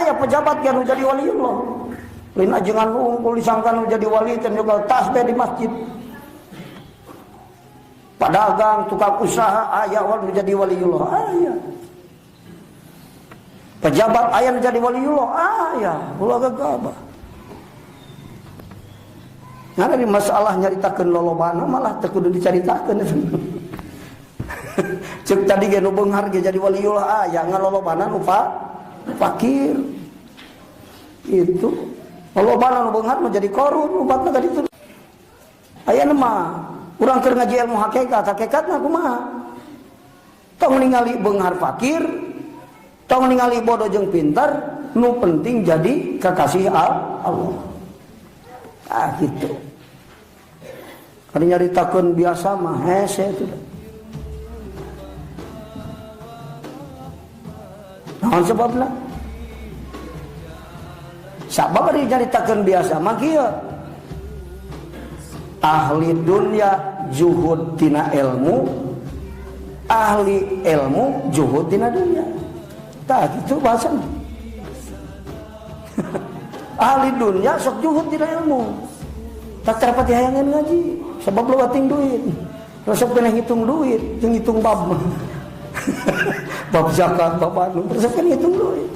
aya pejabat yang jadi waliullah. Lain ajengan unggul disangkan jadi wali dan juga tasbih di masjid. Pedagang, tukang usaha aya wali jadi waliullah. Aya. Pejabat aya jadi waliullah. Aya. Ulah gagabah. Nah, dari masalah nyaritakeun lolobana malah teu kudu dicaritakeun. Cek tadi ge nu beunghar ge jadi waliullah aya ngalolobana nu fakir. Itu lolobana nu beunghar mah jadi korun ubatna ka ditu. Aya mah urang keur ngaji ilmu hakikatna kumaha? Tong ningali beunghar fakir, tong ningali bodoh jeung pintar, nu penting jadi kekasih Allah. Ah gitu. Kali nyaritakeun biasa mah hese itu. Naon sebabna? Sabab ari nyaritakeun biasa mah kieu. Ahli dunya juhud tina ilmu, ahli ilmu juhud tina dunya. Tah gitu bahasana. Ahli dunya sok juhud tina ilmu. Tak terpati hayangan ngaji, sebab lu ating duit. Resep kena hitung duit, jeung hitung bab. Bab zakat, bab anu, resep kena hitung duit.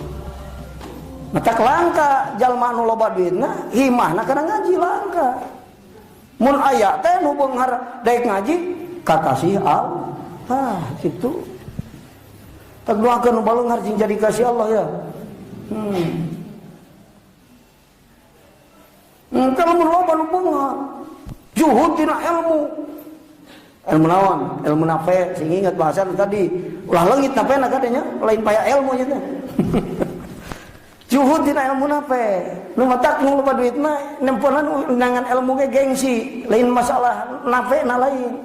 Mata langka jalma anu loba duitna, himahna kana ngaji langka. Mun aya teh nu beunghar daek ngaji, kakasih Allah. Tah kitu. Tak doakeun nu baleunghar jeung jadi kasih Allah ya. Kalau loba nu beunghar juhud tina ilmu naon? Ilmu nafe, sing ingat bahasan tadi. Ulah leungit napena kadenya, lain paya ilmu nya teh. Juhud tina ilmu nafe. Nu matak nu loba duit mah nemponan nangan ilmu ge gengsi, lain masalah nafe na lain.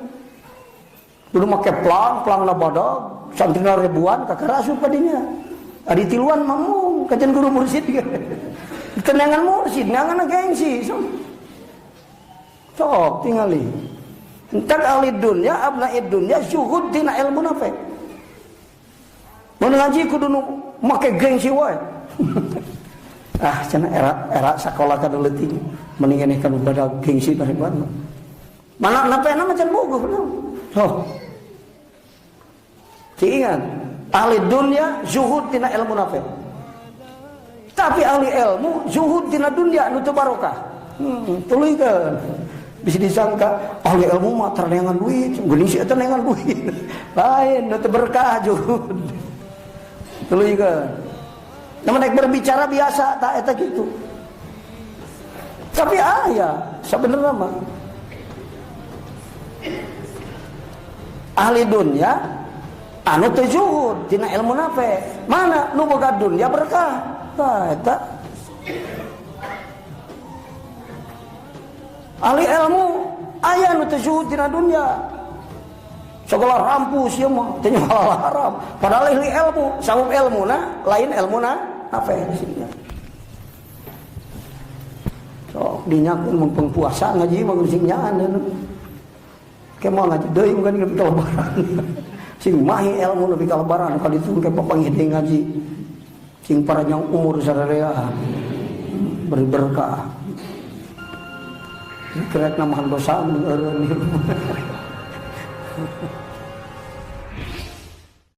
Kudu make plang na bodog, santrina ribuan kakarasup ka dinya. Adi tiluan mamung kajen guru mursid ge. Tenangan mursid, nangan gengsi. Sok tingali. Entar ahli dunya, abna'i dunya syuhud dina ilmu nafe. Mun ngaji kudu nu make gengsi wae. Cenah era sakola ka leutik mendingan kana badag gengsi daripada. Mana napena mah can bogoh bener. Ingat, ahli dunya syuhud dina ilmu nafe. Tapi ahli ilmu zuhud tina dunya nu teu barokah. Tuluikeun. Bisa disangka ahli ilmu mah terengan duit, geuning si eta nengan duit. Lain nu teu berkah zuhud. Tuluikeun. Namun nek berbicara biasa tak eta kitu. Tapi aya sabenerna mah ahli dunya anu teu zuhud tina ilmu nafe. Mana nu boga dunya berkah. Eta ahli ilmu aya nu teu zuhud dina dunya. Segala rampus ieu mah teu halal haram. Padahal ahli ilmu, sabab ilmuna lain ilmuna apa ya sih. Sok dinyakeun mumpung puasa ngaji mah sing nyaan. Ke mau ngaji deui mungkin ke lebaran. Sing mahi ilmu nepi ka lebaran kali itu ke papanggih ngaji. Sing panjang umur sadaya beri berkah. Kerek namahan dosa eureun.